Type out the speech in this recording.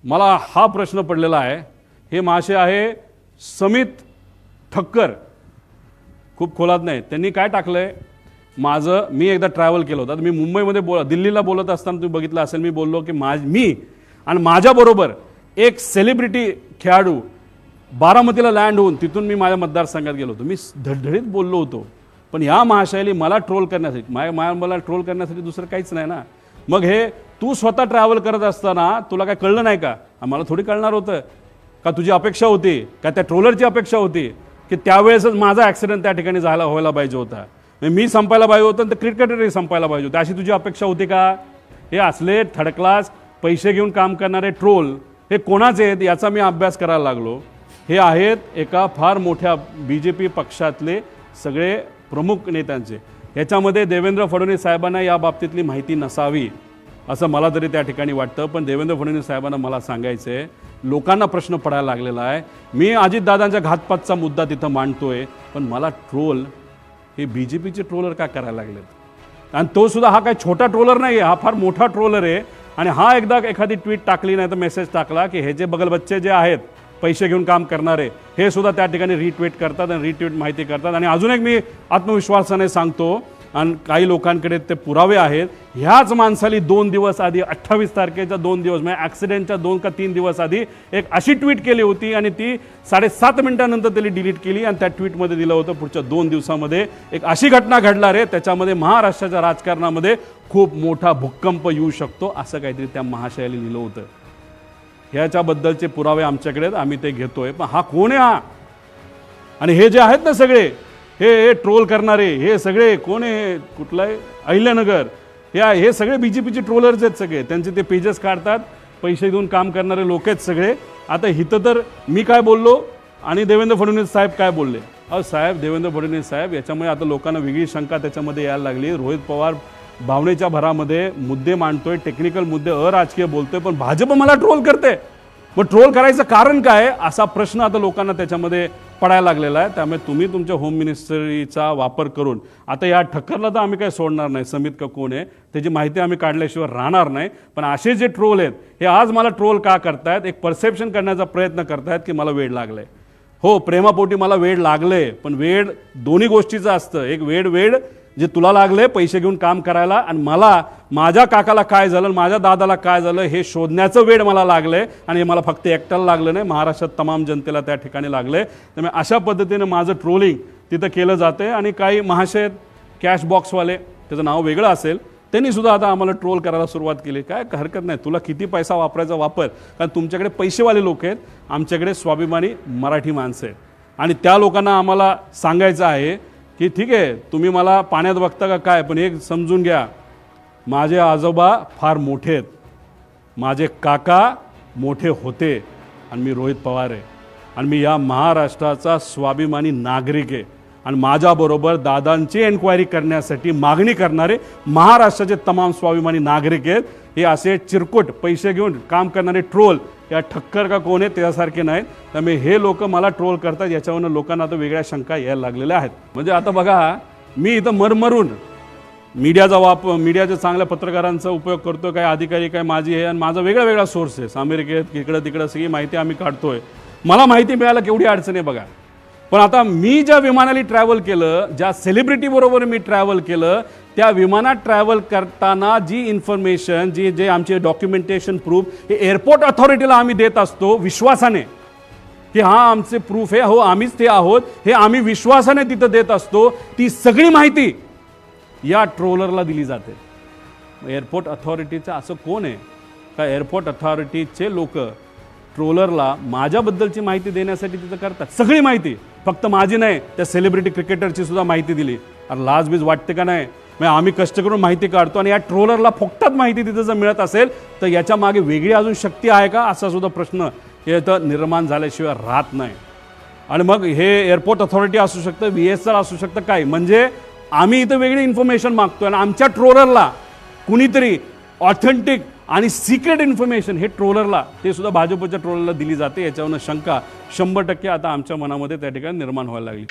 मला हा प्रश्न पडलेला आहे। हे महाशय आहे समित ठक्कर, खूप खोलात नाही। त्यांनी काय टाकलंय, मी एकदा ट्रॅव्हल केलं होतं, मी मुंबईमध्ये दिल्लीला बोलत असताना तुम्ही बघितलं असेल, मी बोललो की मी आणि माझ्याबरोबर एक सेलिब्रिटी खेळाडू बारामतीला लँड होऊन तिथून मी माझ्या मतदारसंघात गेलो होतो। मी धडधडीत बोललो होतो, पण या महाशयाने मला ट्रोल करण्यासाठी, मला ट्रोल करण्यासाठी दुसरं काहीच नाही ना। मग हे तू स्वतः ट्रॅव्हल करत असताना तुला काय कळलं नाही का? आम्हाला थोडी कळणार होतं का? तुझी अपेक्षा होती का, त्या ट्रोलरची अपेक्षा होती की त्यावेळेसच माझा ॲक्सिडेंट त्या ठिकाणी व्हायला पाहिजे होता, मी संपायला पाहिजे होतं, तर क्रिकेटरही संपायला पाहिजे होतं, अशी तुझी अपेक्षा होती का? हे असले थर्ड क्लास पैसे घेऊन काम करणारे ट्रोल हे कोणाचे आहेत याचा मी अभ्यास करायला लागलो। हे आहेत एका फार मोठ्या BJP पक्षातले सगळे प्रमुख नेत्यांचे। ह्याच्यामध्ये देवेंद्र फडणवीस साहेबांना या बाबतीतली माहिती नसावी असं मला तरी त्या ठिकाणी वाटतं। पण देवेंद्र फडणवीस साहेबांना मला सांगायचं आहे, लोकांना प्रश्न पडायला लागलेला आहे। मी अजितदादांच्या घातपातचा मुद्दा तिथं मांडतोय, पण मला ट्रोल हे BJPचे ट्रोलर का करायला लागलेत? आणि तो सुद्धा हा काही छोटा ट्रोलर नाही आहे, हा फार मोठा ट्रोलर आहे। आणि हा एकदा एखादी ट्विट टाकली नाही तर मेसेज टाकला की हे जे बगल बच्चे जे आहेत पैसे घेऊन काम करणारे, हे सुद्धा त्या ठिकाणी रिट्वीट करतात आणि रिट्वीट माहिती करतात। आणि अजून एक मी आत्मविश्वासाने सांगतो, आणि काही लोकांकडे ते पुरावे आहेत, ह्याच माणसाली 2 दिवस आधी 28 तारखेच्या 2 दिवस म्हणजे ॲक्सिडेंटच्या 2 का 3 दिवस आधी एक अशी ट्विट केली होती आणि ती 7.5 मिनिटांनंतर त्यांनी डिलीट केली। आणि त्या ट्विटमध्ये दिलं होतं पुढच्या 2 दिवसामध्ये एक अशी घटना घडणार आहे, त्याच्यामध्ये महाराष्ट्राच्या राजकारणामध्ये खूप मोठा भूकंप येऊ शकतो, असं काहीतरी त्या महाशयाने लिहिलं होतं। ह्याच्याबद्दलचे पुरावे आमच्याकडे आहेत, आम्ही ते घेतोय। पण हा कोण आहे हा? आणि हे जे आहेत ना सगळे हे ट्रोल करणारे, हे सगळे कोण आहे? कुठलं आहे? अहिल्यानगर, हे सगळे BJPचे ट्रोलर्स आहेत सगळे। त्यांचे ते पेजेस काढतात, पैसे देऊन काम करणारे लोक आहेत सगळे। आता हिथं तर मी काय बोललो आणि देवेंद्र फडणवीस साहेब काय बोलले? साहेब, देवेंद्र फडणवीस साहेब, याच्यामुळे आता लोकांना वेगळी शंका त्याच्यामध्ये यायला लागली। रोहित पवार भावनेच्या भरामध्ये मुद्दे मांडतोय, टेक्निकल मुद्दे, अराजकीय बोलतोय, पण भाजप मला ट्रोल करते। मग ट्रोल करायचं कारण काय, असा प्रश्न आता लोकांना त्याच्यामध्ये पडायला लागलेला आहे। त्यामुळे तुम्ही तुमच्या होम मिनिस्ट्रीचा वापर करून, आता या ठक्करला तर आम्ही काही सोडणार नाही, समित का कोण आहे त्याची माहिती आम्ही काढल्याशिवाय राहणार नाही। पण असे जे ट्रोल आहेत हे आज मला ट्रोल का करतायत, एक परसेप्शन करण्याचा प्रयत्न करतायत की मला वेड लागलंय। हो, प्रेमापोटी मला वेड लागले, पण वेड दोन्ही गोष्टीचं असतं। एक वेड जे तुला लागले पैसे घेऊन काम करायला, आणि मला माझ्या काकाला काय झालं, माझ्या दादाला काय झालं हे शोधण्याचं वेड मला लागलंय। आणि हे मला फक्त एकट्याला लागलं नाही, महाराष्ट्रात तमाम जनतेला त्या ठिकाणी लागलंय। त्यामुळे अशा पद्धतीने माझं ट्रोलिंग तिथं केलं जाते। आणि काही महाशय कॅश बॉक्सवाले, त्याचं नाव वेगळं असेल, त्यांनी सुद्धा आता आम्हाला ट्रोल करायला सुरुवात केली। काय हरकत नाही, तुला किती पैसा वापरायचा वापर, कारण तुमच्याकडे पैसेवाले लोक आहेत, आमच्याकडे स्वाभिमानी मराठी माणसं आहेत। आणि त्या लोकांना आम्हाला सांगायचं आहे की ठीक आहे, तुम्ही मला पाण्यात बघता का काय, पण एक समजून घ्या, माझे आजोबा फार मोठे आहेत, माझे काका मोठे होते, आणि मी रोहित पवार आहे, आणि मी या महाराष्ट्राचा स्वाभिमानी नागरिक आहे। आणि माझ्याबरोबर दादांची एन्क्वायरी करण्यासाठी मागणी करणारे महाराष्ट्राचे तमाम स्वाभिमानी नागरिक आहेत। हे असे चिरकुट पैसे घेऊन काम करणारे ट्रोल या ठक्कर का कोण आहे त्यासारखे नाहीत। त्यामुळे हे लोक मला ट्रोल करतात, याच्यावरून लोकांना आता वेगळ्या शंका यायला लागलेल्या आहेत। म्हणजे आता बघा, मी इथं मरमरून मीडियाच्या चांगल्या पत्रकारांचा उपयोग करतो, काय अधिकारी काय माझी आहे, आणि माझा वेगळा सोर्स आहे, अमेरिकेत इकडं तिकडं सगळी माहिती आम्ही काढतोय। मला माहिती मिळायला केवढी अडचण आहे बघा। पण आता मी ज्या विमानाने ट्रॅव्हल केलं, ज्या सेलिब्रिटीबरोबर मी ट्रॅव्हल केलं, त्या विमानात ट्रॅव्हल करताना जी इन्फॉर्मेशन, जे आमचे डॉक्युमेंटेशन प्रूफ हे एअरपोर्ट अथॉरिटीला आम्ही देत असतो विश्वासाने की हां आमचे प्रूफ आहे, हो आम्हीच ते आहोत, हे आम्ही विश्वासाने तिथं देत असतो, ती सगळी माहिती या ट्रोलरला दिली जाते। एअरपोर्ट अथॉरिटीचं असं कोण आहे का एअरपोर्ट अथॉरिटीचे लोक ट्रोलरला माझ्याबद्दलची माहिती देण्यासाठी तिथं करतात? सगळी माहिती, फक्त माझी नाही, त्या सेलिब्रिटी क्रिकेटरची सुद्धा माहिती दिली। अरे लाजबीज वाटते का नाही? मग आम्ही कष्ट करून माहिती काढतो आणि या ट्रोलरला फुकटात माहिती तिथं जर मिळत असेल तर याच्या मागे वेगळी अजून शक्ती आहे का, असा सुद्धा प्रश्न इथं निर्माण झाल्याशिवाय राहत नाही। आणि मग हे एअरपोर्ट अथॉरिटी असू शकतं, VSL असू शकतं, काय म्हणजे आम्ही इथं वेगळी इन्फॉर्मेशन मागतो आणि आमच्या ट्रोलरला कुणीतरी ऑथेंटिक आणि सिक्रेट इन्फॉर्मेशन हे ट्रोलरला, ते सुद्धा भाजपच्या ट्रोलरला दिली जाते। याच्यावरून शंका 100% आता आमच्या मनामध्ये त्या ठिकाणी निर्माण व्हायला लागली।